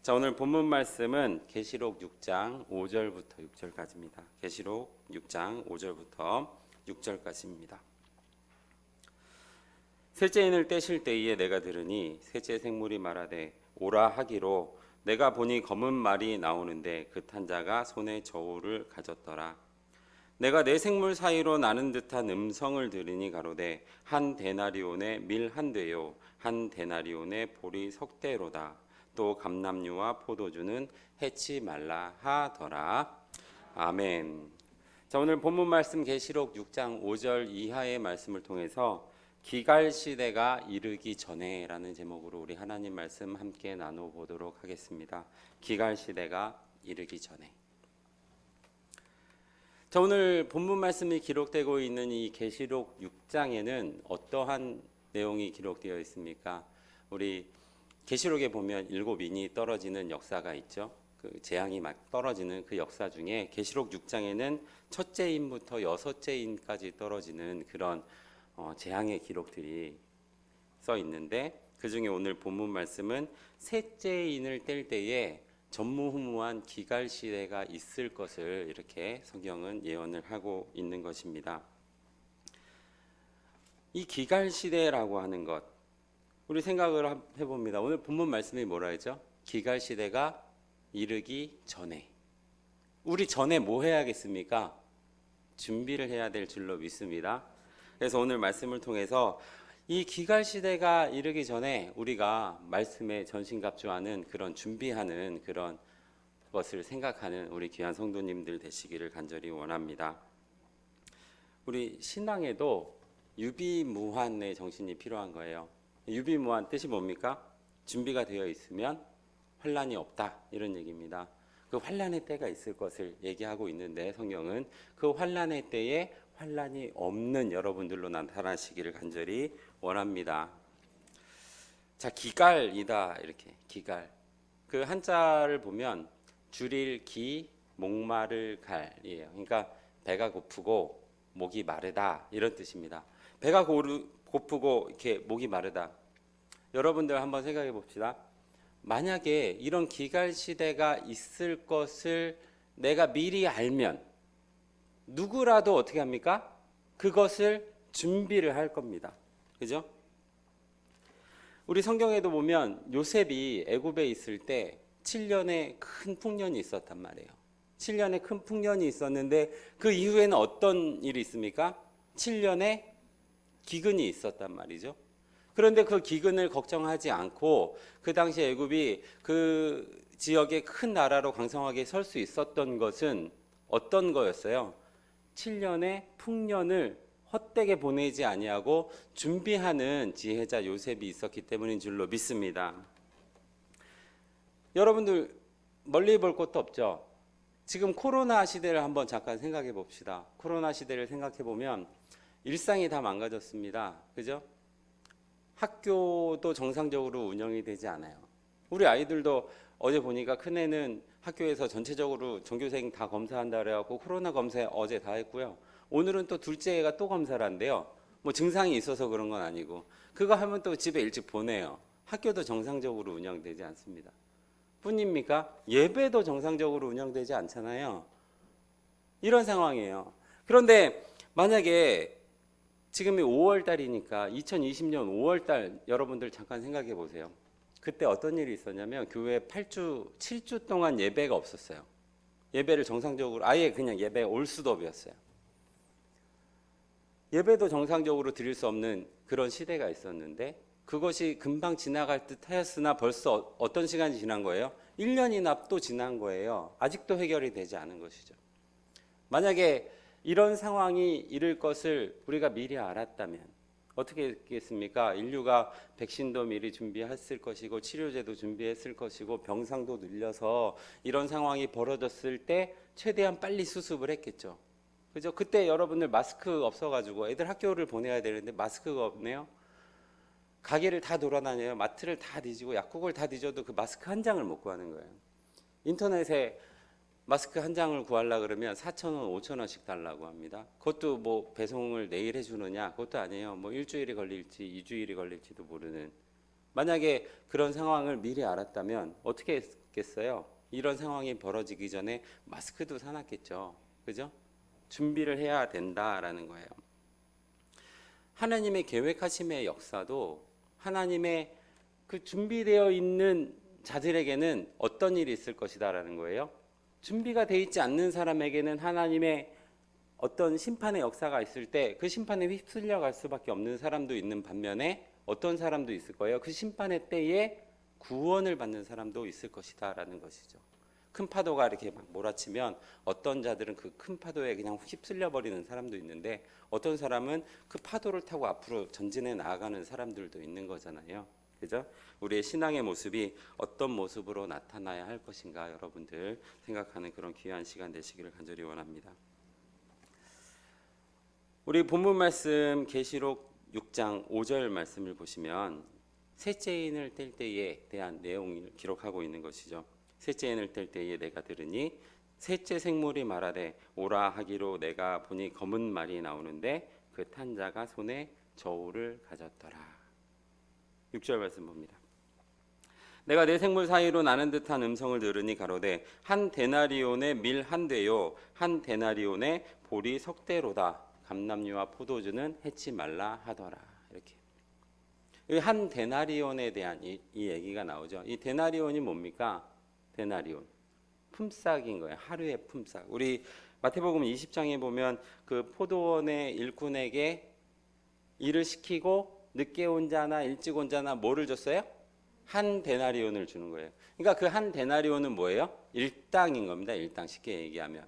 자, 오늘 본문 말씀은 계시록 6장 5절부터 6절까지입니다. 계시록 6장 5절부터 6절까지입니다. 셋째 인을 떼실 때에 내가 들으니 셋째 생물이 말하되 오라 하기로 내가 보니 검은 말이 나오는데 그 탄 자가 손에 저울을 가졌더라. 내가 네 생물 사이로 나는 듯한 음성을 들으니 가로되 한 데나리온의 밀 한 되요 한 데나리온의 보리 석 대로다. 또 감람류와 포도주는 해치 말라 하더라. 아멘. 자, 오늘 본문 말씀 계시록 6장 5절 이하의 말씀을 통해서 기갈 시대가 이르기 전에라는 제목으로 우리 하나님 말씀 함께 나눠보도록 하겠습니다. 기갈 시대가 이르기 전에. 자, 오늘 본문 말씀이 기록되고 있는 이 계시록 6장에는 어떠한 내용이 기록되어 있습니까? 우리 계시록에 보면 7인이 떨어지는 역사가 있죠. 그 재앙이 막 떨어지는 그 역사 중에 계시록 6장에는 첫째 인부터 여섯째 인까지 떨어지는 그런 재앙의 기록들이 써 있는데, 그 중에 오늘 본문 말씀은 셋째 인을 뗄 때에 전무후무한 기갈 시대가 있을 것을 이렇게 성경은 예언을 하고 있는 것입니다. 이 기갈 시대라고 하는 것, 우리 생각을 해봅니다. 오늘 본문 말씀이 뭐라 했죠? 기갈 시대가 이르기 전에. 우리 전에 뭐 해야겠습니까? 준비를 해야 될 줄로 믿습니다. 그래서 오늘 말씀을 통해서 이 기갈 시대가 이르기 전에 우리가 말씀에 전신갑주하는 그런 준비하는 그런 것을 생각하는 우리 귀한 성도님들 되시기를 간절히 원합니다. 우리 신앙에도 유비무환의 정신이 필요한 거예요. 유비무환 뜻이 뭡니까? 준비가 되어 있으면 환란이 없다, 이런 얘기입니다. 그 환란의 때가 있을 것을 얘기하고 있는데 성경은 그 환란의 때에 환란이 없는 여러분들로 나타나시기를 간절히 원합니다. 자, 기갈이다, 이렇게 기갈. 그 한자를 보면 줄일 기, 목마를 갈이에요. 그러니까 배가 고프고 목이 마르다, 이런 뜻입니다. 배가 고프고 이렇게 목이 마르다. 여러분들 한번 생각해 봅시다. 만약에 이런 기갈 시대가 있을 것을 내가 미리 알면 누구라도 어떻게 합니까? 그것을 준비를 할 겁니다. 그죠? 우리 성경에도 보면 요셉이 애굽에 있을 때 7년의 큰 풍년이 있었단 말이에요. 7년의 큰 풍년이 있었는데 그 이후에는 어떤 일이 있습니까? 7년의 기근이 있었단 말이죠. 그런데 그 기근을 걱정하지 않고 그 당시 애굽이 그 지역의 큰 나라로 강성하게 설 수 있었던 것은 어떤 거였어요? 7년의 풍년을 헛되게 보내지 아니하고 준비하는 지혜자 요셉이 있었기 때문인 줄로 믿습니다. 여러분들 멀리 볼 것도 없죠. 지금 코로나 시대를 한번 잠깐 생각해 봅시다. 코로나 시대를 생각해 보면 일상이 다 망가졌습니다. 그죠? 학교도 정상적으로 운영이 되지 않아요. 우리 아이들도 어제 보니까 큰애는 학교에서 전체적으로 전교생 다 검사한다 그래갖고 코로나 검사 어제 다 했고요. 오늘은 또 둘째 애가 또 검사를 한대요. 뭐 증상이 있어서 그런 건 아니고 그거 하면 또 집에 일찍 보내요. 학교도 정상적으로 운영되지 않습니다. 뿐입니까? 예배도 정상적으로 운영되지 않잖아요. 이런 상황이에요. 그런데 만약에 지금이 5월 달이니까 2020년 5월 달 여러분들 잠깐 생각해 보세요. 그때 어떤 일이 있었냐면 교회 8주, 7주 동안 예배가 없었어요. 예배를 정상적으로 아예 그냥 예배 올 수도 없었어요. 예배도 정상적으로 드릴 수 없는 그런 시대가 있었는데 그것이 금방 지나갈 듯 하였으나 벌써 어떤 시간이 지난 거예요? 1년이나 또 지난 거예요. 아직도 해결이 되지 않은 것이죠. 만약에 이런 상황이 이를 것을 우리가 미리 알았다면 어떻게 했겠습니까? 인류가 백신도 미리 준비했을 것이고 치료제도 준비했을 것이고 병상도 늘려서 이런 상황이 벌어졌을 때 최대한 빨리 수습을 했겠죠. 그죠? 그때 여러분들 마스크 없어가지고 애들 학교를 보내야 되는데 마스크가 없네요. 가게를 다 돌아다녀요. 마트를 다 뒤지고 약국을 다 뒤져도 그 마스크 한 장을 못 구하는 거예요. 인터넷에 마스크 한 장을 구하려고 그러면 4,000원, 5,000원씩 달라고 합니다. 그것도 뭐 배송을 내일 해주느냐? 그것도 아니에요. 뭐 일주일이 걸릴지 2주일이 걸릴지도 모르는. 만약에 그런 상황을 미리 알았다면 어떻게 샀겠어요? 이런 상황이 벌어지기 전에 마스크도 사놨겠죠. 그죠? 준비를 해야 된다라는 거예요. 하나님의 계획하심의 역사도 하나님의 그 준비되어 있는 자들에게는 어떤 일이 있을 것이다라는 거예요. 준비가 되어 있지 않는 사람에게는 하나님의 어떤 심판의 역사가 있을 때 그 심판에 휩쓸려 갈 수밖에 없는 사람도 있는 반면에 어떤 사람도 있을 거예요. 그 심판의 때에 구원을 받는 사람도 있을 것이다라는 것이죠. 큰 파도가 이렇게 막 몰아치면 어떤 자들은 그 큰 파도에 그냥 휩쓸려 버리는 사람도 있는데 어떤 사람은 그 파도를 타고 앞으로 전진해 나아가는 사람들도 있는 거잖아요. 그죠? 우리의 신앙의 모습이 어떤 모습으로 나타나야 할 것인가 여러분들 생각하는 그런 귀한 시간 되시기를 간절히 원합니다. 우리 본문 말씀 계시록 6장 5절 말씀을 보시면 셋째 인을 뗄 때에 대한 내용을 기록하고 있는 것이죠. 셋째 인을 뗄 때에 내가 들으니 셋째 생물이 말하되 오라 하기로 내가 보니 검은 말이 나오는데 그 탄 자가 손에 저울을 가졌더라. 6절 말씀 봅니다. 내가 네 생물 사이로 나는 듯한 음성을 들으니 가로되 한 데나리온의 밀 한 대요 한 데나리온의 보리 석 대로다. 감람류와 포도주는 해치 말라 하더라. 이렇게 한 데나리온에 대한 이 얘기가 나오죠. 이 데나리온이 뭡니까? 데나리온 품삯인 거예요. 하루의 품삯. 우리 마태복음 20장에 보면 그 포도원의 일꾼에게 일을 시키고 늦게 온 자나 일찍 온 자나 뭐를 줬어요? 한 데나리온을 주는 거예요. 그러니까 그 한 데나리온은 뭐예요? 일당인 겁니다. 일당 쉽게 얘기하면.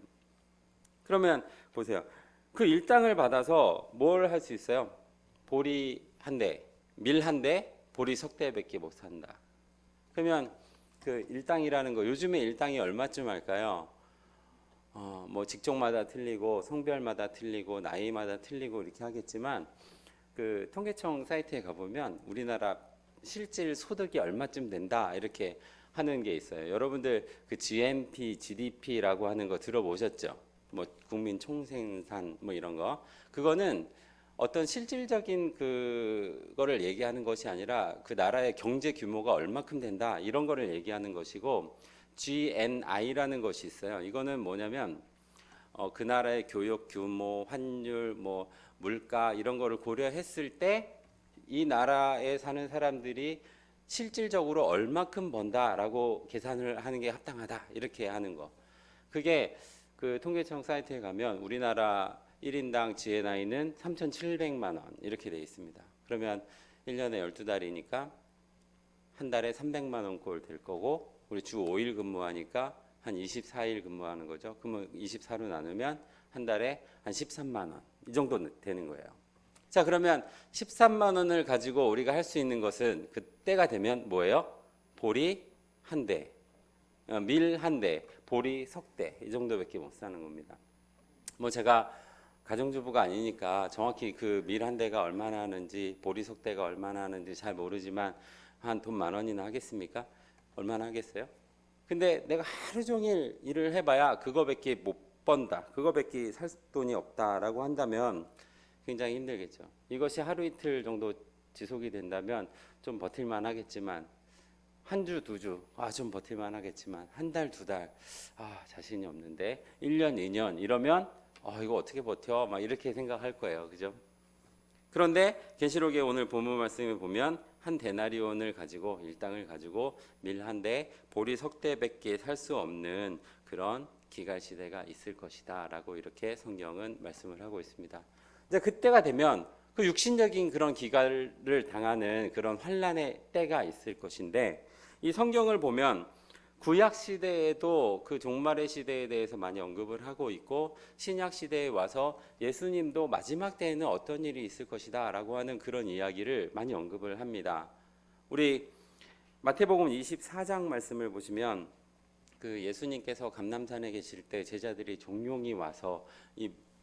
그러면 보세요. 그 일당을 받아서 뭘 할 수 있어요? 보리 한 대, 밀 한 대, 보리 석 대밖에 못 산다. 그러면 그 일당이라는 거 요즘에 일당이 얼마쯤 할까요? 뭐 직종마다 틀리고 성별마다 틀리고 나이마다 틀리고 이렇게 하겠지만 그 통계청 사이트에 가보면 우리나라 실질 소득이 얼마쯤 된다 이렇게 하는 게 있어요. 여러분들 그 GNP, GDP라고 하는 거 들어보셨죠? 뭐 국민 총생산 뭐 이런 거 그거는 어떤 실질적인 그거를 얘기하는 것이 아니라 그 나라의 경제 규모가 얼마큼 된다 이런 거를 얘기하는 것이고 GNI라는 것이 있어요. 이거는 뭐냐면 그 나라의 교육 규모, 환율, 뭐 물가 이런 거를 고려했을 때 이 나라에 사는 사람들이 실질적으로 얼마큼 번다라고 계산을 하는 게 합당하다 이렇게 하는 거. 그게 그 통계청 사이트에 가면 우리나라 1인당 GNI는 3,700만 원 이렇게 돼 있습니다. 그러면 1년에 12달이니까 한 달에 300만 원 꼴 될 거고 우리 주 5일 근무하니까 한 24일 근무하는 거죠. 그러면 24로 나누면 한 달에 한 13만 원 이 정도 되는 거예요. 자, 그러면 13만 원을 가지고 우리가 할 수 있는 것은 그때가 되면 뭐예요? 보리 한 대, 밀 한 대, 보리 석 대 이 정도밖에 못 사는 겁니다. 뭐 제가 가정주부가 아니니까 정확히 그 밀 한 대가 얼마나 하는지 보리 석 대가 얼마나 하는지 잘 모르지만 한 돈 10,000원이나 하겠습니까? 얼마나 하겠어요? 근데 내가 하루 종일 일을 해봐야 그거밖에 못 번다. 그거밖에 살 돈이 없다라고 한다면 굉장히 힘들겠죠. 이것이 하루 이틀 정도 지속이 된다면 좀 버틸만 하겠지만 한 주, 두 주, 좀 버틸만 하겠지만 한 달, 두 달, 자신이 없는데 1년, 2년 이러면 이거 어떻게 버텨? 막 이렇게 생각할 거예요. 그죠? 그런데 계시록의 오늘 본문 말씀을 보면 한 데나리온을 가지고 일당을 가지고 밀 한 대, 보리 석 대밖에 살 수 없는 그런 기갈 시대가 있을 것이다라고 이렇게 성경은 말씀을 하고 있습니다. 이제 그때가 되면 그 육신적인 그런 기갈을 당하는 그런 환란의 때가 있을 것인데 이 성경을 보면 구약 시대에도 그 종말의 시대에 대해서 많이 언급을 하고 있고 신약 시대에 와서 예수님도 마지막 때에는 어떤 일이 있을 것이다라고 하는 그런 이야기를 많이 언급을 합니다. 우리 마태복음 24장 말씀을 보시면 그 예수님께서 감람산에 계실 때 제자들이 종용이 와서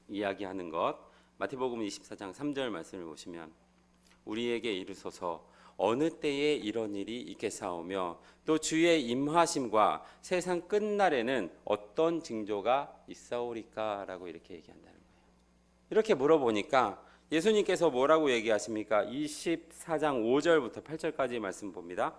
이야기하는 것 마태복음 24장 3절 말씀을 보시면 우리에게 이르소서 어느 때에 이런 일이 있겠사오며 또 주의 임하심과 세상 끝날에는 어떤 징조가 있사오리까 라고 이렇게 얘기한다는 거예요. 이렇게 물어보니까 예수님께서 뭐라고 얘기하십니까? 24장 5절부터 8절까지 말씀 봅니다.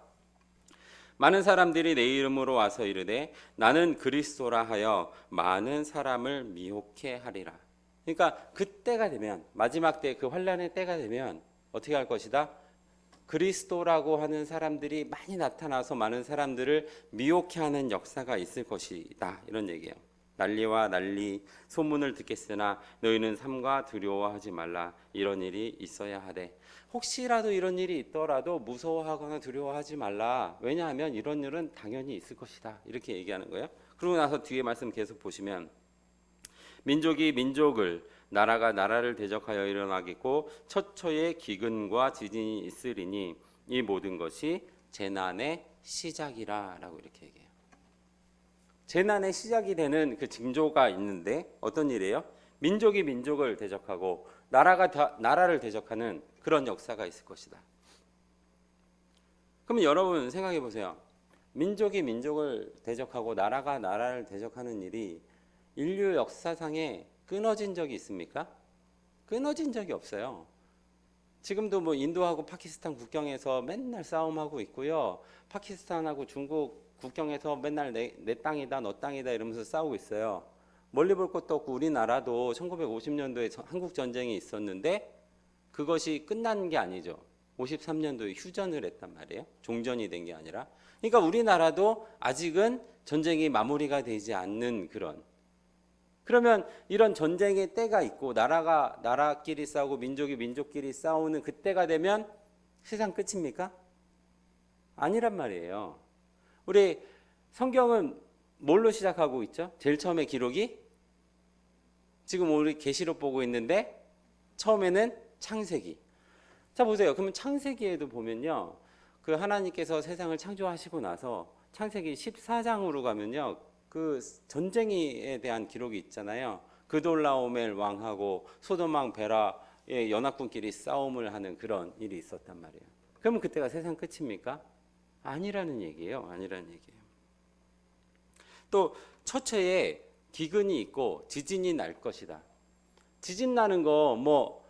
많은 사람들이 내 이름으로 와서 이르되 나는 그리스도라 하여 많은 사람을 미혹해 하리라. 그러니까 그때가 되면, 마지막 때, 그 환란의 때가 되면 어떻게 할 것이다? 그리스도라고 하는 사람들이 많이 나타나서 많은 사람들을 미혹해 하는 역사가 있을 것이다. 이런 얘기예요. 난리와 난리 소문을 듣겠으나 너희는 삼가 두려워하지 말라. 이런 일이 있어야 하되, 혹시라도 이런 일이 있더라도 무서워하거나 두려워하지 말라. 왜냐하면 이런 일은 당연히 있을 것이다. 이렇게 얘기하는 거예요. 그러고 나서 뒤에 말씀 계속 보시면 민족이 민족을, 나라가 나라를 대적하여 일어나겠고 처처에 기근과 지진이 있으리니 이 모든 것이 재난의 시작이라 라고 이렇게 얘기해요. 재난의 시작이 되는 그 징조가 있는데 어떤 일이에요? 민족이 민족을 대적하고 나라가 나라를 대적하는 그런 역사가 있을 것이다. 그러면 여러분 생각해 보세요. 민족이 민족을 대적하고 나라가 나라를 대적하는 일이 인류 역사상에 끊어진 적이 있습니까? 끊어진 적이 없어요. 지금도 뭐 인도하고 파키스탄 국경에서 맨날 싸움하고 있고요. 파키스탄하고 중국 국경에서 맨날 내 땅이다 너 땅이다 이러면서 싸우고 있어요. 멀리 볼 것도 없고 우리나라도 1950년도에 한국 전쟁이 있었는데 그것이 끝난 게 아니죠. 53년도에 휴전을 했단 말이에요. 종전이 된 게 아니라. 그러니까 우리나라도 아직은 전쟁이 마무리가 되지 않는 그런. 그러면 이런 전쟁의 때가 있고 나라가 나라끼리 싸우고 민족이 민족끼리 싸우는 그때가 되면 세상 끝입니까? 아니란 말이에요. 우리 성경은 뭘로 시작하고 있죠? 제일 처음에 기록이 지금 우리 계시록 보고 있는데 처음에는 창세기. 자 보세요. 그러면 창세기에도 보면요. 그 하나님께서 세상을 창조하시고 나서 창세기 14장으로 가면요. 그 전쟁에 대한 기록이 있잖아요. 그돌라오멜 왕하고 소돔 왕 베라의 연합군끼리 싸움을 하는 그런 일이 있었단 말이에요. 그러면 그때가 세상 끝입니까? 아니라는 얘기예요. 아니라는 얘기예요. 또 처처에 기근이 있고 지진이 날 것이다. 지진 나는 거 뭐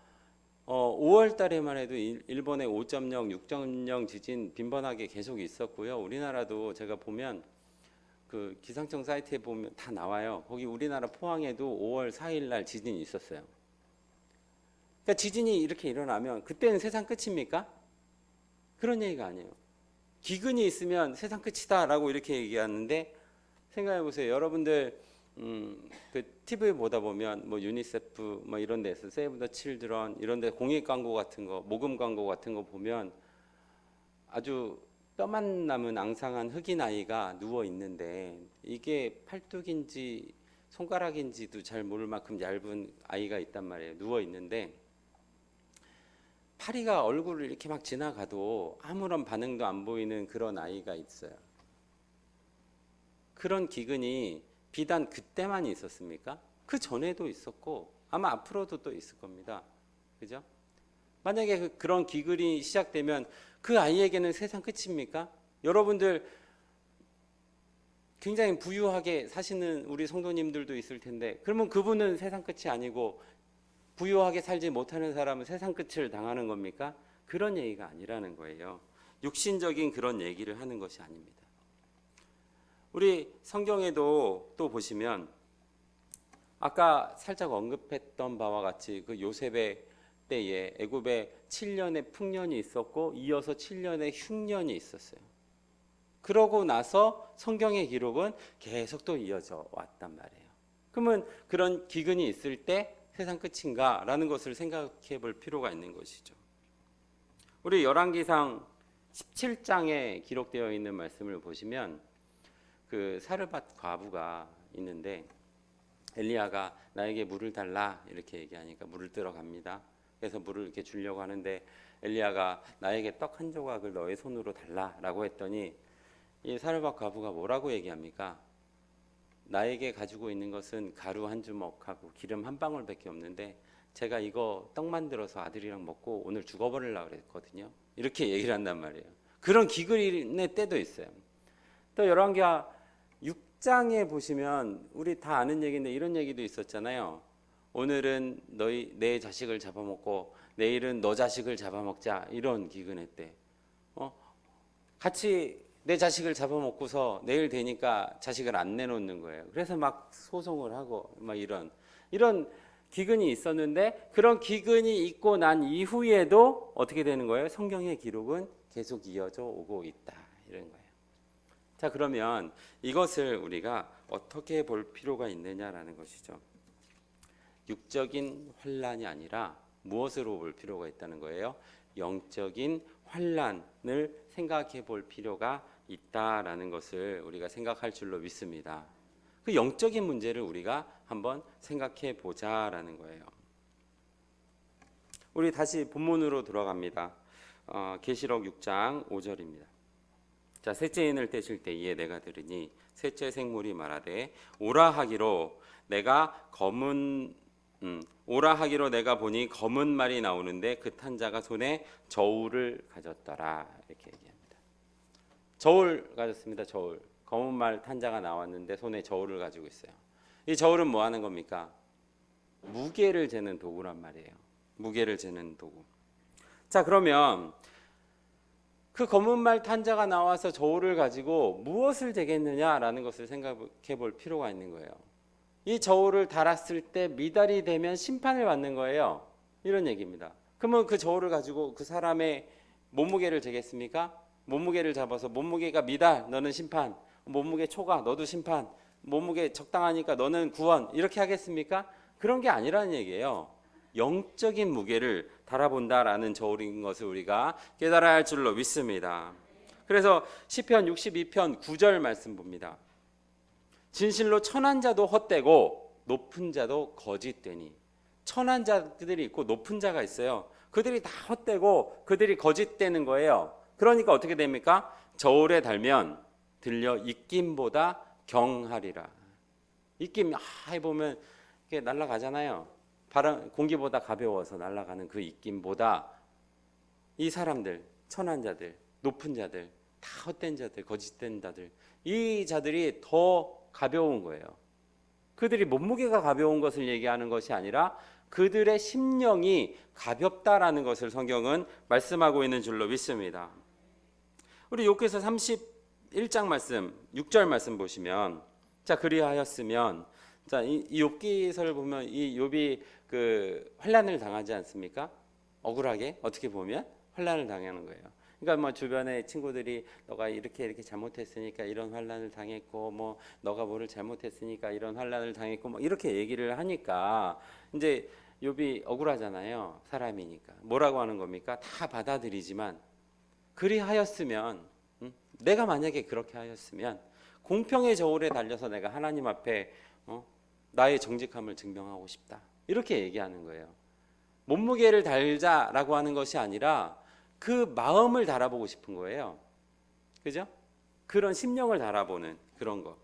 5월 달에만 해도 일본의 5.0, 6.0 지진 빈번하게 계속 있었고요. 우리나라도 제가 보면 그 기상청 사이트에 보면 다 나와요. 거기 우리나라 포항에도 5월 4일 날 지진이 있었어요. 그러니까 지진이 이렇게 일어나면 그때는 세상 끝입니까? 그런 얘기가 아니에요. 기근이 있으면 세상 끝이다라고 이렇게 얘기하는데 생각해 보세요. 여러분들 그 TV 보다 보면 뭐 유니세프 뭐 이런 데서 세이브 더 칠드런 이런 데 공익 광고 같은 거, 모금 광고 같은 거 보면 아주 뼈만 남은 앙상한 흑인 아이가 누워 있는데 이게 팔뚝인지 손가락인지도 잘 모를 만큼 얇은 아이가 있단 말이에요. 누워 있는데 파리가 얼굴을 이렇게 막 지나가도 아무런 반응도 안 보이는 그런 아이가 있어요. 그런 기근이 비단 그때만 있었습니까? 그 전에도 있었고 아마 앞으로도 또 있을 겁니다. 그죠? 만약에 그런 기근이 시작되면 그 아이에게는 세상 끝입니까? 여러분들 굉장히 부유하게 사시는 우리 성도님들도 있을 텐데 그러면 그분은 세상 끝이 아니고 부유하게 살지 못하는 사람은 세상 끝을 당하는 겁니까? 그런 얘기가 아니라는 거예요. 육신적인 그런 얘기를 하는 것이 아닙니다. 우리 성경에도 또 보시면 아까 살짝 언급했던 바와 같이 그 요셉의 때에 애굽에 7년의 풍년이 있었고 이어서 7년의 흉년이 있었어요. 그러고 나서 성경의 기록은 계속 또 이어져 왔단 말이에요. 그러면 그런 기근이 있을 때 세상 끝인가? 라는 것을 생각해 볼 필요가 있는 것이죠. 우리 열왕기상 17장에 기록되어 있는 말씀을 보시면 그 사르밧 과부가 있는데 엘리야가 나에게 물을 달라 이렇게 얘기하니까 물을 뜨러 갑니다. 그래서 물을 이렇게 주려고 하는데 엘리야가 나에게 떡 한 조각을 너의 손으로 달라라고 했더니 이 사르밧 과부가 뭐라고 얘기합니까? 나에게 가지고 있는 것은 가루 한 주먹하고 기름 한 방울밖에 없는데 제가 이거 떡 만들어서 아들이랑 먹고 오늘 죽어버리려고 그랬거든요. 이렇게 얘기를 한단 말이에요. 그런 기근의 때도 있어요. 또 열왕기하 6장에 보시면 우리 다 아는 얘기인데 이런 얘기도 있었잖아요. 오늘은 내 자식을 잡아먹고 내일은 너 자식을 잡아먹자 이런 기근의 때 같이 내 자식을 잡아먹고서 내일 되니까 자식을 안 내놓는 거예요. 그래서 막 소송을 하고 막 이런 기근이 있었는데, 그런 기근이 있고 난 이후에도 어떻게 되는 거예요? 성경의 기록은 계속 이어져 오고 있다, 이런 거예요. 자, 그러면 이것을 우리가 어떻게 볼 필요가 있느냐라는 것이죠. 육적인 환난이 아니라 무엇으로 볼 필요가 있다는 거예요? 영적인 환난을 생각해 볼 필요가 있다라는 것을 우리가 생각할 줄로 믿습니다. 그 영적인 문제를 우리가 한번 생각해 보자라는 거예요. 우리 다시 본문으로 들어갑니다. 계시록 6장 5절입니다. 자, 셋째 인을 떼실 때에 내가 들으니 셋째 생물이 말하되 오라 하기로 내가 보니 검은 말이 나오는데 그 탄 자가 손에 저울을 가졌더라, 이렇게 얘기합니다. 저울 가졌습니다. 저울. 검은 말 탄 자가 나왔는데 손에 저울을 가지고 있어요. 이 저울은 뭐 하는 겁니까? 무게를 재는 도구란 말이에요. 무게를 재는 도구. 자, 그러면 그 검은 말 탄 자가 나와서 저울을 가지고 무엇을 재겠느냐라는 것을 생각해 볼 필요가 있는 거예요. 이 저울을 달았을 때 미달이 되면 심판을 받는 거예요. 이런 얘기입니다. 그러면 그 저울을 가지고 그 사람의 몸무게를 재겠습니까? 몸무게를 잡아서 몸무게가 미달, 너는 심판. 몸무게 초과, 너도 심판. 몸무게 적당하니까 너는 구원. 이렇게 하겠습니까? 그런 게 아니라는 얘기예요. 영적인 무게를 달아본다라는 저울인 것을 우리가 깨달아야 할 줄로 믿습니다. 그래서 시편 62편 9절 말씀 봅니다. 진실로 천한 자도 헛되고 높은 자도 거짓되니. 천한 자들이 있고 높은 자가 있어요. 그들이 다 헛되고 그들이 거짓되는 거예요. 그러니까 어떻게 됩니까? 저울에 달면 들려 입김보다 경하리라. 입김 해보면 이게 날아가잖아요. 바람, 공기보다 가벼워서 날아가는 그 입김보다 이 사람들, 천한 자들, 높은 자들, 다 헛된 자들, 거짓된 자들, 이 자들이 더 가벼운 거예요. 그들이 몸무게가 가벼운 것을 얘기하는 것이 아니라 그들의 심령이 가볍다라는 것을 성경은 말씀하고 있는 줄로 믿습니다. 우리 욥기서 31장 말씀, 6절 말씀 보시면, 자, 그리하였으면, 자, 이 욥기서를 보면 이 욥이 그 환난을 당하지 않습니까? 억울하게 어떻게 보면 환난을 당하는 거예요. 그러니까 뭐 주변에 친구들이 너가 이렇게 잘못했으니까 이런 환난을 당했고, 뭐 너가 뭐를 잘못했으니까 이런 환난을 당했고, 뭐 이렇게 얘기를 하니까 이제 욥이 억울하잖아요. 사람이니까. 뭐라고 하는 겁니까? 다 받아들이지만 그리하였으면, 내가 만약에 그렇게 하였으면 공평의 저울에 달려서 내가 하나님 앞에 나의 정직함을 증명하고 싶다. 이렇게 얘기하는 거예요. 몸무게를 달자라고 하는 것이 아니라 그 마음을 달아보고 싶은 거예요. 그죠? 그런 심령을 달아보는 그런 거.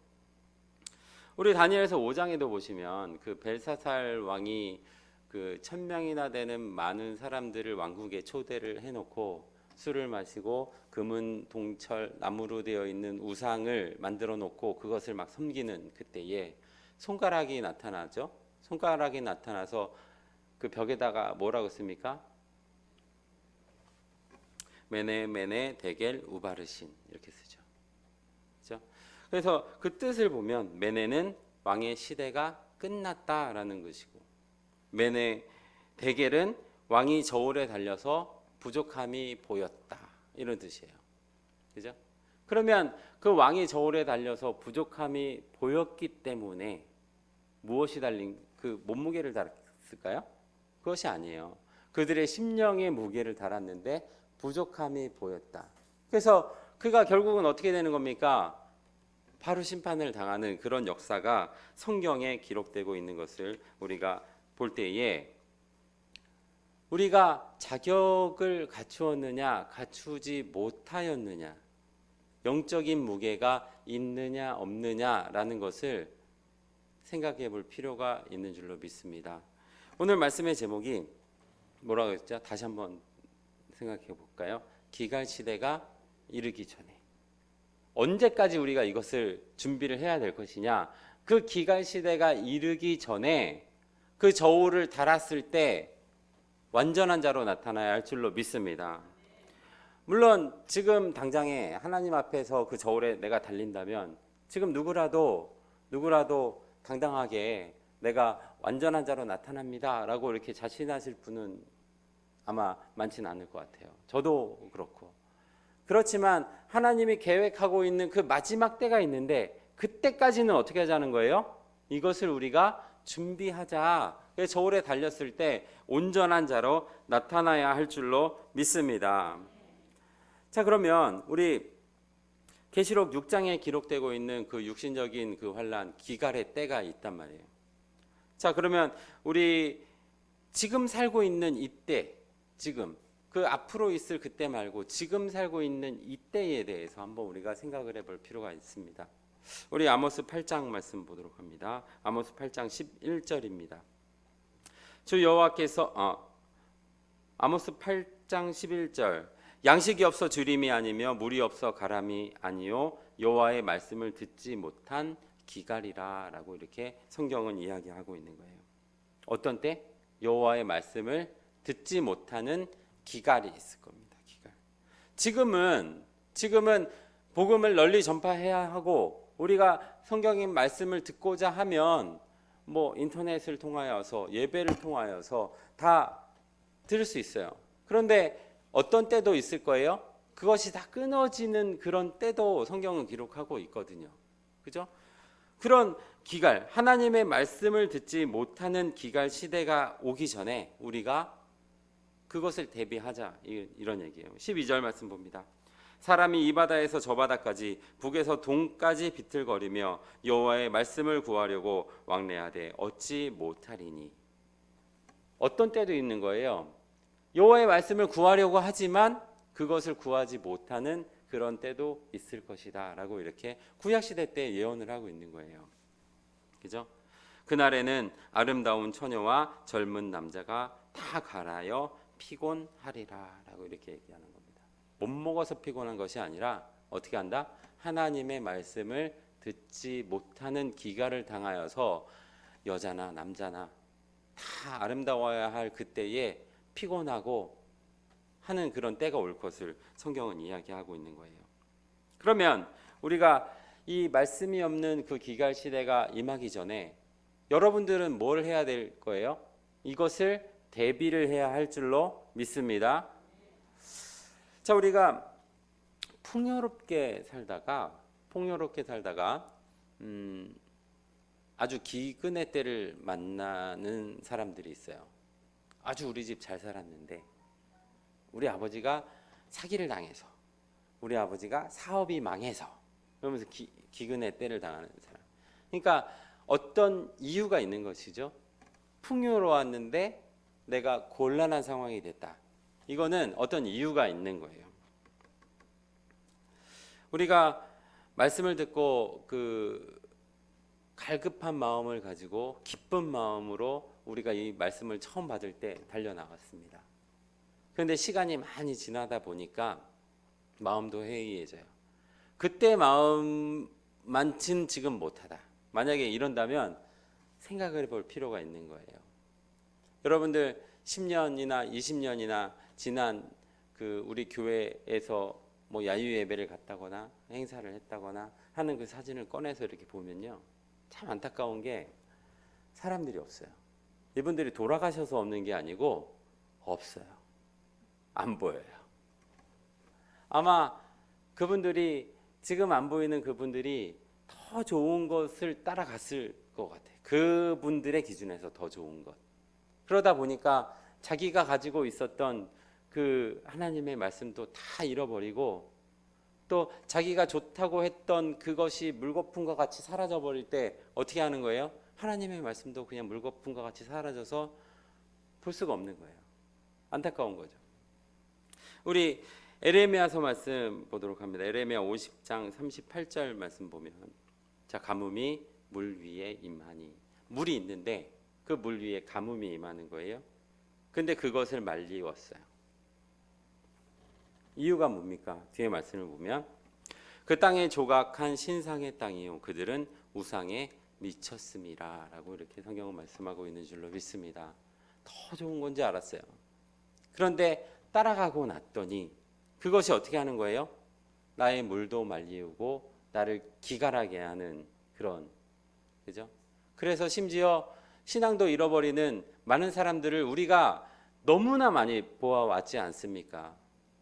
우리 다니엘서 5장에도 보시면 그 벨사살 왕이 그 1000명이나 되는 많은 사람들을 왕국에 초대를 해놓고 술을 마시고 금은 동철 나무로 되어 있는 우상을 만들어 놓고 그것을 막 섬기는 그때에 손가락이 나타나죠. 손가락이 나타나서 그 벽에다가 뭐라고 씁니까? 메네 데겔 우바르신 이렇게 쓰죠. 그렇죠? 그래서 그 뜻을 보면 메네는 왕의 시대가 끝났다라는 것이고, 메네 데겔은 왕이 저울에 달려서 부족함이 보였다, 이런 뜻이에요. 그죠? 그러면 그 왕이 저울에 달려서 부족함이 보였기 때문에 무엇이 달린 그 몸무게를 달았을까요? 그것이 아니에요. 그들의 심령의 무게를 달았는데 부족함이 보였다. 그래서 그가 결국은 어떻게 되는 겁니까? 바로 심판을 당하는 그런 역사가 성경에 기록되고 있는 것을 우리가 볼 때에 우리가 자격을 갖추었느냐 갖추지 못하였느냐, 영적인 무게가 있느냐 없느냐라는 것을 생각해 볼 필요가 있는 줄로 믿습니다. 오늘 말씀의 제목이 뭐라고 했죠? 다시 한번 생각해 볼까요? 기갈 시대가 이르기 전에. 언제까지 우리가 이것을 준비를 해야 될 것이냐? 그 기갈 시대가 이르기 전에 그 저울을 달았을 때 완전한 자로 나타나야 할 줄로 믿습니다. 물론 지금 당장에 하나님 앞에서 그 저울에 내가 달린다면 지금 누구라도 당당하게 내가 완전한 자로 나타납니다라고 이렇게 자신하실 분은 아마 많지는 않을 것 같아요. 저도 그렇고. 그렇지만 하나님이 계획하고 있는 그 마지막 때가 있는데 그때까지는 어떻게 하자는 거예요? 이것을 우리가 준비하자. 저울에 달렸을 때 온전한 자로 나타나야 할 줄로 믿습니다. 자, 그러면 우리 계시록 6장에 기록되고 있는 그 육신적인 그 환란, 기갈의 때가 있단 말이에요. 자, 그러면 우리 지금 살고 있는 이때, 지금 그 앞으로 있을 그때 말고 지금 살고 있는 이때에 대해서 한번 우리가 생각을 해볼 필요가 있습니다. 우리 아모스 8장 말씀 보도록 합니다. 아모스 8장 11절입니다. 주 여호와께서 아모스 8장 11절 양식이 없어 주림이 아니며 물이 없어 가람이 아니요 여호와의 말씀을 듣지 못한 기갈이라라고 이렇게 성경은 이야기하고 있는 거예요. 어떤 때? 여호와의 말씀을 듣지 못하는 기갈이 있을 겁니다. 기갈. 지금은 복음을 널리 전파해야 하고 우리가 성경의 말씀을 듣고자 하면 뭐 인터넷을 통하여서 예배를 통하여서 다 들을 수 있어요. 그런데 어떤 때도 있을 거예요. 그것이 다 끊어지는 그런 때도 성경은 기록하고 있거든요. 그죠? 그런 기갈, 하나님의 말씀을 듣지 못하는 기갈 시대가 오기 전에 우리가 그것을 대비하자 이런 얘기예요. 12절 말씀 봅니다. 사람이 이 바다에서 저 바다까지 북에서 동까지 비틀거리며 여호와의 말씀을 구하려고 왕래하되 얻지 못하리니. 어떤 때도 있는 거예요. 여호와의 말씀을 구하려고 하지만 그것을 구하지 못하는 그런 때도 있을 것이다 라고 이렇게 구약시대 때 예언을 하고 있는 거예요. 그죠? 그날에는 아름다운 처녀와 젊은 남자가 다 갈아여 피곤하리라 라고 이렇게 얘기하는 겁니다. 못 먹어서 피곤한 것이 아니라 어떻게 한다? 하나님의 말씀을 듣지 못하는 기갈을 당하여서 여자나 남자나 다 아름다워야 할 그때에 피곤하고 하는 그런 때가 올 것을 성경은 이야기하고 있는 거예요. 그러면 우리가 이 말씀이 없는 그 기갈 시대가 임하기 전에 여러분들은 뭘 해야 될 거예요? 이것을 대비를 해야 할 줄로 믿습니다. 자, 우리가 풍요롭게 살다가 아주 기근의 때를 만나는 사람들이 있어요. 아주 우리 집 잘 살았는데 우리 아버지가 사기를 당해서 우리 아버지가 사업이 망해서 그러면서 기근의 때를 당하는 사람. 그러니까 어떤 이유가 있는 것이죠. 풍요로웠는데 내가 곤란한 상황이 됐다. 이거는 어떤 이유가 있는 거예요. 우리가 말씀을 듣고 그 갈급한 마음을 가지고 기쁜 마음으로 우리가 이 말씀을 처음 받을 때 달려나갔습니다. 그런데 시간이 많이 지나다 보니까 마음도 해이해져요. 그때 마음만큼 지금 못하다. 만약에 이런다면 생각을 해볼 필요가 있는 거예요. 여러분들 10년이나 20년이나 지난 그 우리 교회에서 뭐 야유 예배를 갔다거나 행사를 했다거나 하는 그 사진을 꺼내서 이렇게 보면요, 참 안타까운 게 사람들이 없어요. 이분들이 돌아가셔서 없는 게 아니고 없어요. 안 보여요. 아마 그분들이 지금 안 보이는 그분들이 더 좋은 것을 따라갔을 것 같아요. 그분들의 기준에서 더 좋은 것. 그러다 보니까 자기가 가지고 있었던 그 하나님의 말씀도 다 잃어버리고 또 자기가 좋다고 했던 그것이 물거품과 같이 사라져 버릴 때 어떻게 하는 거예요? 하나님의 말씀도 그냥 물거품과 같이 사라져서 볼 수가 없는 거예요. 안타까운 거죠. 우리 에레미야서 말씀 보도록 합니다. 에레미야 50장 38절 말씀 보면, 자, 가뭄이 물 위에 임하니. 물이 있는데 그 물 위에 가뭄이 임하는 거예요. 근데 그것을 말리웠어요. 이유가 뭡니까? 뒤에 말씀을 보면 그 땅에 조각한 신상의 땅이요 그들은 우상에 미쳤음이라 라고 이렇게 성경은 말씀하고 있는 줄로 믿습니다. 더 좋은 건지 알았어요. 그런데 따라가고 났더니 그것이 어떻게 하는 거예요? 나의 물도 말리우고 나를 기갈하게 하는 그런, 그죠? 그래서 심지어 신앙도 잃어버리는 많은 사람들을 우리가 너무나 많이 보아왔지 않습니까?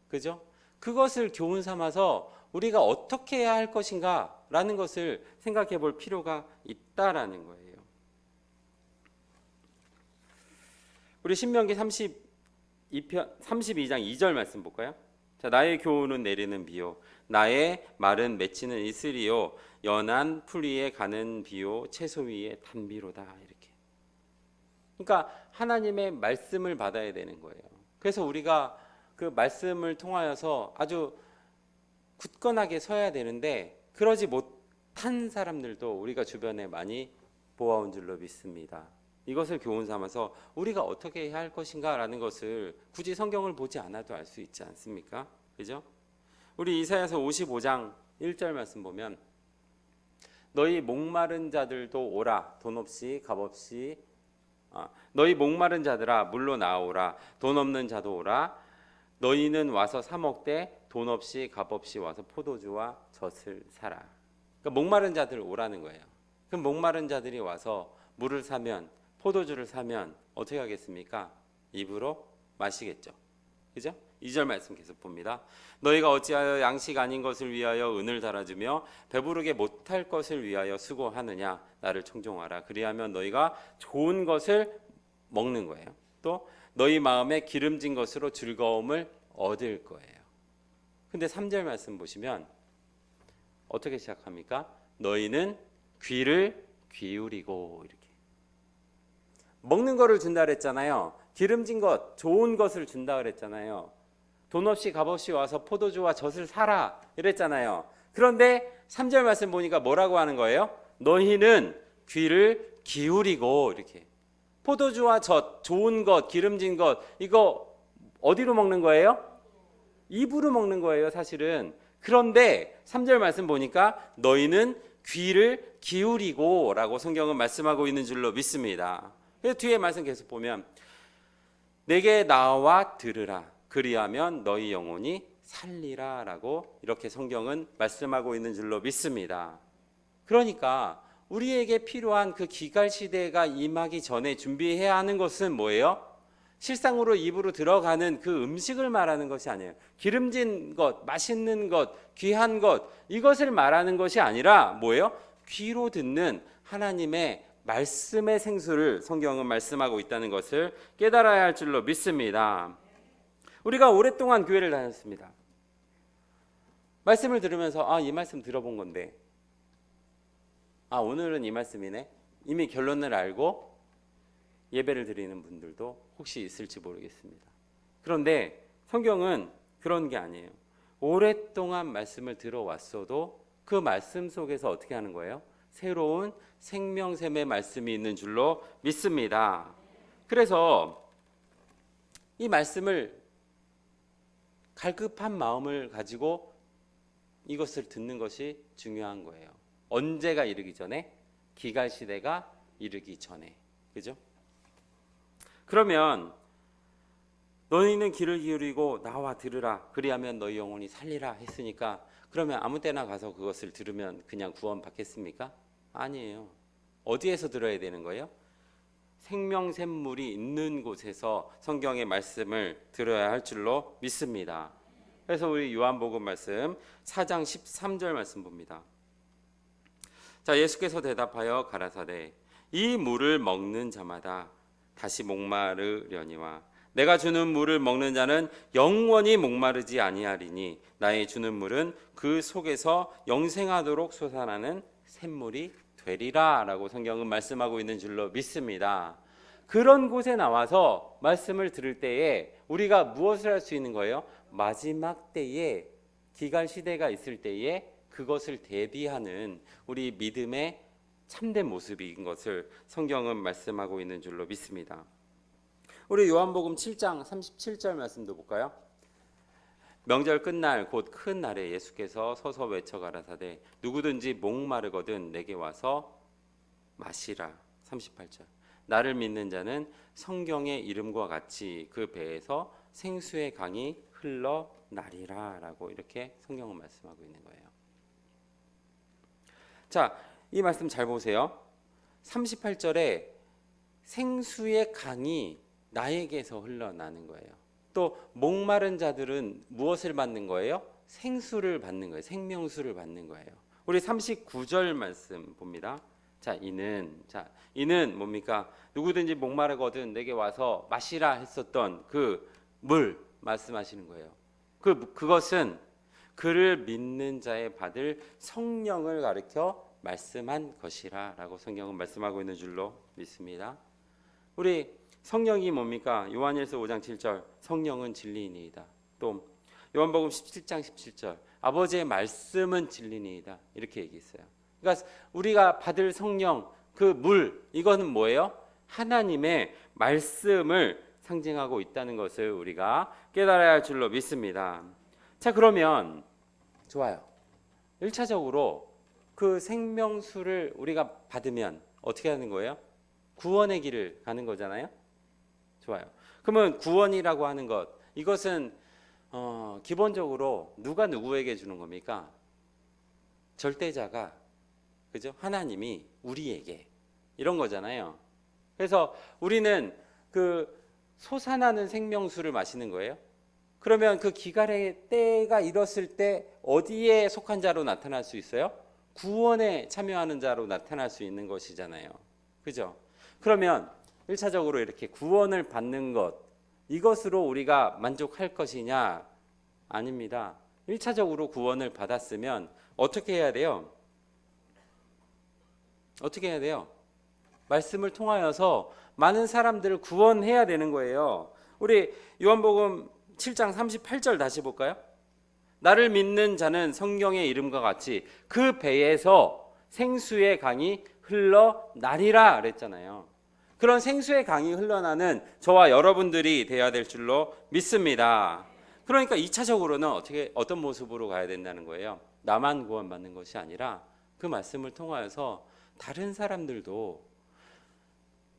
그죠? 그것을 교훈 삼아서 우리가 어떻게 해야 할 것인가라는 것을 생각해 볼 필요가 있다라는 거예요. 우리 신명기 32장 2절 말씀 볼까요? 자, 나의 교훈은 내리는 비요, 나의 말은 맺히는 이슬이요, 연한 풀 위에 가는 비요, 채소 위에 단비로다. 이렇게. 그러니까 하나님의 말씀을 받아야 되는 거예요. 그래서 우리가 그 말씀을 통하여서 아주 굳건하게 서야 되는데 그러지 못한 사람들도 우리가 주변에 많이 보아온 줄로 믿습니다. 이것을 교훈 삼아서 우리가 어떻게 해야 할 것인가라는 것을 굳이 성경을 보지 않아도 알 수 있지 않습니까? 그죠? 우리 이사야서 55장 1절 말씀 보면 너희 목마른 자들도 오라, 돈 없이 값 없이 너희 목마른 자들아 물로 나오라, 돈 없는 자도 오라, 너희는 와서 사 먹되 돈 없이 값 없이 와서 포도주와 젖을 사라. 그러니까 목마른 자들 오라는 거예요. 그럼 목마른 자들이 와서 물을 사면, 포도주를 사면 어떻게 하겠습니까? 입으로 마시겠죠. 그죠? 2절 말씀 계속 봅니다. 너희가 어찌하여 양식 아닌 것을 위하여 은을 달아주며 배부르게 못할 것을 위하여 수고하느냐. 나를 청종하라. 그리하면 너희가 좋은 것을 먹는 거예요. 또 너희 마음에 기름진 것으로 즐거움을 얻을 거예요. 근데 3절 말씀 보시면 어떻게 시작합니까? 너희는 귀를 기울이고, 이렇게 먹는 거를 준다 그랬잖아요. 기름진 것, 좋은 것을 준다 그랬잖아요. 돈 없이 값 없이 와서 포도주와 젖을 사라 이랬잖아요. 그런데 3절 말씀 보니까 뭐라고 하는 거예요? 너희는 귀를 기울이고, 이렇게. 포도주와 젖, 좋은 것, 기름진 것, 이거 어디로 먹는 거예요? 입으로 먹는 거예요, 사실은. 그런데 3절 말씀 보니까 너희는 귀를 기울이고 라고 성경은 말씀하고 있는 줄로 믿습니다. 그래서 뒤에 말씀 계속 보면 내게 나와 들으라, 그리하면 너희 영혼이 살리라 라고 이렇게 성경은 말씀하고 있는 줄로 믿습니다. 그러니까 우리에게 필요한 그 기갈 시대가 임하기 전에 준비해야 하는 것은 뭐예요? 실상으로 입으로 들어가는 그 음식을 말하는 것이 아니에요. 기름진 것, 맛있는 것, 귀한 것, 이것을 말하는 것이 아니라 뭐예요? 귀로 듣는 하나님의 말씀의 생수를 성경은 말씀하고 있다는 것을 깨달아야 할 줄로 믿습니다. 우리가 오랫동안 교회를 다녔습니다. 말씀을 들으면서 이 말씀 들어본 건데 오늘은 이 말씀이네. 이미 결론을 알고 예배를 드리는 분들도 혹시 있을지 모르겠습니다. 그런데 성경은 그런 게 아니에요. 오랫동안 말씀을 들어왔어도 그 말씀 속에서 어떻게 하는 거예요? 새로운 생명샘의 말씀이 있는 줄로 믿습니다. 그래서 이 말씀을 갈급한 마음을 가지고 이것을 듣는 것이 중요한 거예요. 언제가 이르기 전에? 기갈 시대가 이르기 전에. 그죠? 그러면 너희는 귀를 기울이고 나와 들으라, 그리하면 너희 영혼이 살리라 했으니까 그러면 아무 때나 가서 그것을 들으면 그냥 구원 받겠습니까? 아니에요. 어디에서 들어야 되는 거예요? 생명샘물이 있는 곳에서 성경의 말씀을 들어야 할 줄로 믿습니다. 그래서 우리 요한복음 말씀 4장 13절 말씀 봅니다. 자, 예수께서 대답하여 가라사대 이 물을 먹는 자마다 다시 목마르려니와 내가 주는 물을 먹는 자는 영원히 목마르지 아니하리니 나의 주는 물은 그 속에서 영생하도록 솟아나는 샘물이 되리라 라고 성경은 말씀하고 있는 줄로 믿습니다. 그런 곳에 나와서 말씀을 들을 때에 우리가 무엇을 할 수 있는 거예요? 마지막 때에 기갈 시대가 있을 때에 그것을 대비하는 우리 믿음의 참된 모습인 것을 성경은 말씀하고 있는 줄로 믿습니다. 우리 요한복음 7장 37절 말씀도 볼까요? 명절 끝날 곧 큰 날에 예수께서 서서 외쳐 가라사대 누구든지 목마르거든 내게 와서 마시라. 38절 나를 믿는 자는 성경의 이름과 같이 그 배에서 생수의 강이 흘러 흘러나리라라고 이렇게 성경은 말씀하고 있는 거예요. 자, 이 말씀 잘 보세요. 38절에 생수의 강이 나에게서 흘러나는 거예요. 또 목마른 자들은 무엇을 받는 거예요? 생수를 받는 거예요. 생명수를 받는 거예요. 우리 39절 말씀 봅니다. 이는 뭡니까? 누구든지 목마르거든 내게 와서 마시라 했었던 그 물 말씀하시는 거예요. 그것은 그를 믿는 자에 받을 성령을 가리켜 말씀한 것이라라고 성경은 말씀하고 있는 줄로 믿습니다. 우리 성령이 뭡니까? 요한일서 5장 7절 성령은 진리이니이다. 또 요한복음 17장 17절 아버지의 말씀은 진리니이다. 이렇게 얘기했어요. 그러니까 우리가 받을 성령 그 물 이거는 뭐예요? 하나님의 말씀을 상징하고 있다는 것을 우리가 깨달아야 할 줄로 믿습니다. 자, 그러면 좋아요. 1차적으로 그 생명수를 우리가 받으면 어떻게 하는 거예요? 구원의 길을 가는 거잖아요. 좋아요. 그러면 구원이라고 하는 것 이것은 기본적으로 누가 누구에게 주는 겁니까? 절대자가 그죠? 하나님이 우리에게 이런 거잖아요. 그래서 우리는 그 솟아나는 생명수를 마시는 거예요. 그러면 그 기갈의 때가 이뤘을 때 어디에 속한 자로 나타날 수 있어요? 구원에 참여하는 자로 나타날 수 있는 것이잖아요. 그죠? 그러면 1차적으로 이렇게 구원을 받는 것 이것으로 우리가 만족할 것이냐? 아닙니다. 1차적으로 구원을 받았으면 어떻게 해야 돼요? 어떻게 해야 돼요? 말씀을 통하여서 많은 사람들을 구원해야 되는 거예요. 우리 요한복음 7장 38절 다시 볼까요? 나를 믿는 자는 성경의 이름과 같이 그 배에서 생수의 강이 흘러나리라 그랬잖아요. 그런 생수의 강이 흘러나는 저와 여러분들이 되어야 될 줄로 믿습니다. 그러니까 2차적으로는 어떤 모습으로 가야 된다는 거예요? 나만 구원받는 것이 아니라 그 말씀을 통하여서 다른 사람들도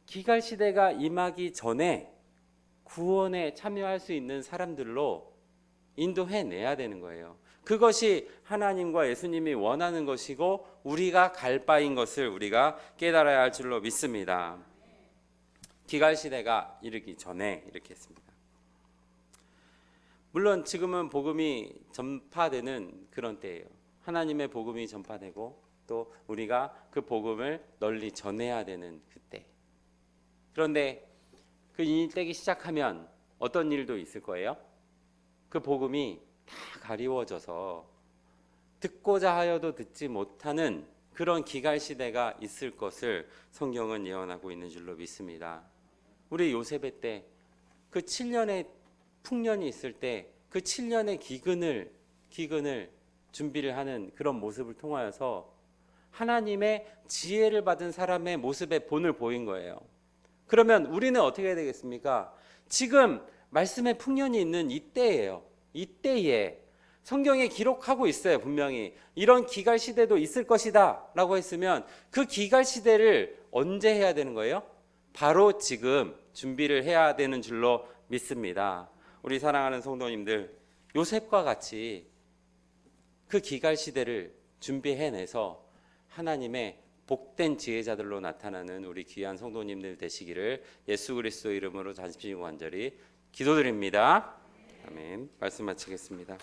기갈 시대가 임하기 전에 구원에 참여할 수 있는 사람들로 인도해내야 되는 거예요. 그것이 하나님과 예수님이 원하는 것이고 우리가 갈 바인 것을 우리가 깨달아야 할 줄로 믿습니다. 기갈 시대가 이르기 전에 이렇게 했습니다. 물론 지금은 복음이 전파되는 그런 때예요. 하나님의 복음이 전파되고 또 우리가 그 복음을 널리 전해야 되는 그때. 그런데 그 인이 떼기 시작하면 어떤 일도 있을 거예요? 그 복음이 다 가리워져서 듣고자 하여도 듣지 못하는 그런 기갈 시대가 있을 것을 성경은 예언하고 있는 줄로 믿습니다. 우리 요셉의 때 그 7년의 풍년이 있을 때 그 7년의 기근을 준비를 하는 그런 모습을 통하여서 하나님의 지혜를 받은 사람의 모습의 본을 보인 거예요. 그러면 우리는 어떻게 해야 되겠습니까? 지금 말씀의 풍년이 있는 이때예요. 이때에 성경에 기록하고 있어요. 분명히 이런 기갈 시대도 있을 것이다 라고 했으면 그 기갈 시대를 언제 해야 되는 거예요? 바로 지금 준비를 해야 되는 줄로 믿습니다. 우리 사랑하는 성도님들, 요셉과 같이 그 기갈 시대를 준비해내서 하나님의 복된 지혜자들로 나타나는 우리 귀한 성도님들 되시기를 예수 그리스도 이름으로 간절히 기도드립니다. 아멘. 말씀 마치겠습니다.